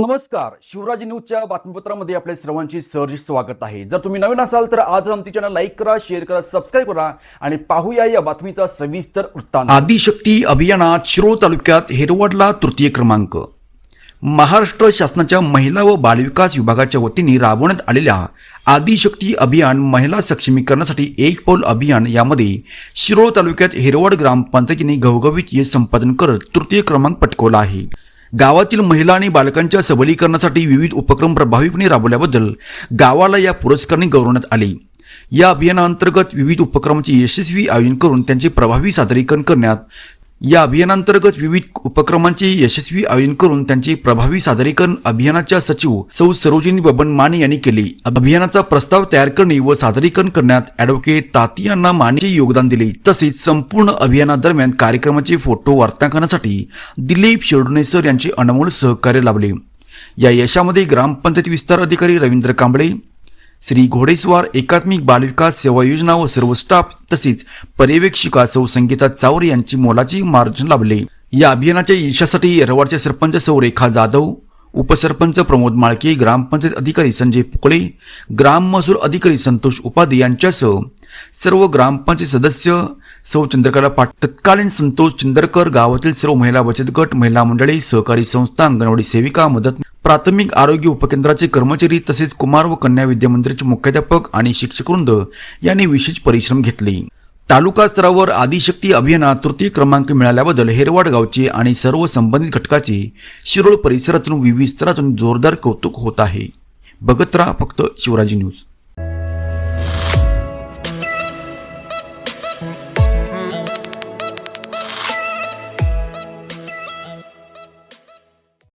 नमस्कार, शिवराज न्यूजच्या बातमीपत्रामध्ये आपल्या सर्वांचे सहर्ष स्वागत आहे। जर तुम्ही नवीन असाल तर आज आमचे चॅनल लाईक करा, शेअर करा, सबस्क्राइब करा आणि पाहूया या बातमीचा सविस्तर वृत्तांत। आदिशक्ती अभियानात शिरोळ तालुक्यात हेरवडला तृतीय क्रमांक। महाराष्ट्र शासनाच्या महिला व बालविकास विभागाच्या वतीने राबवण्यात आलेल्या आदिशक्ती अभियान महिला सक्षमीकरणासाठी एक पाऊल अभियान यामध्ये शिरोळ तालुक्यात हेरवड ग्रामपंचायतीने घवघवीत यश संपादन करत तृतीय क्रमांक पटकावला आहे। गावातील महिला आणि बालकांच्या सबलीकरणासाठी विविध उपक्रम प्रभावीपणे राबवल्याबद्दल गावाला या पुरस्काराने गौरवण्यात आले। या अभियानांतर्गत विविध उपक्रमांचे यशस्वी आयोजन करून त्यांचे प्रभावी सादरीकरण अभियानाच्या सचिव सौ सरोजिनी बबन माने यांनी केले। अभियानाचा प्रस्ताव तयार करणे व सादरीकरण करण्यात ॲडव्होकेट तातियाना मानेचे योगदान दिले। तसेच संपूर्ण अभियानादरम्यान कार्यक्रमाचे फोटो वार्तांकनासाठी दिलीप शेडोणे सर यांचे अनमोल सहकार्य लाभले। या यशामध्ये ग्रामपंचायत विस्तार अधिकारी रवींद्र कांबळे, श्री घोडेस्वार, एकात्मिक बालविकास सेवा योजना व सर्व स्टाफ तसेच पर्यवेक्षिका सौ संगीता चावरे यांची मोलाची मार्गदर्शन लाभले। या अभियानाच्या यशासाठी हेरवडचे सरपंच सौ रेखा जाधव, उपसरपंच प्रमोद माळके, ग्रामपंचायत अधिकारी संजय पुकळे, ग्राम महसूल अधिकारी संतोष उपाध्ये यांच्यासह सर्व ग्रामपंचायत सदस्य सौ चंद्रकला पाटील, तत्कालीन संतोष चंद्रकर, गावातील सर्व महिला बचत गट, महिला मंडळी, सहकारी संस्था, अंगणवाडी सेविका, मदत, प्राथमिक आरोग्य उपकेंद्राचे कर्मचारी तसेच कुमार व कन्या विद्या मंदिराचे मुख्याध्यापक आणि शिक्षकवृंद यांनी विशेष परिश्रम घेतले। तालुका स्तरावर आदिशक्ती अभियानात तृतीय क्रमांक मिळाल्याबद्दल हेरवाड गावचे आणि सर्व संबंधित घटकाचे शिरोळ परिसरातून विविध स्तरातून जोरदार कौतुक होत आहे। बघत राहा फक्त शिवराज न्यूज।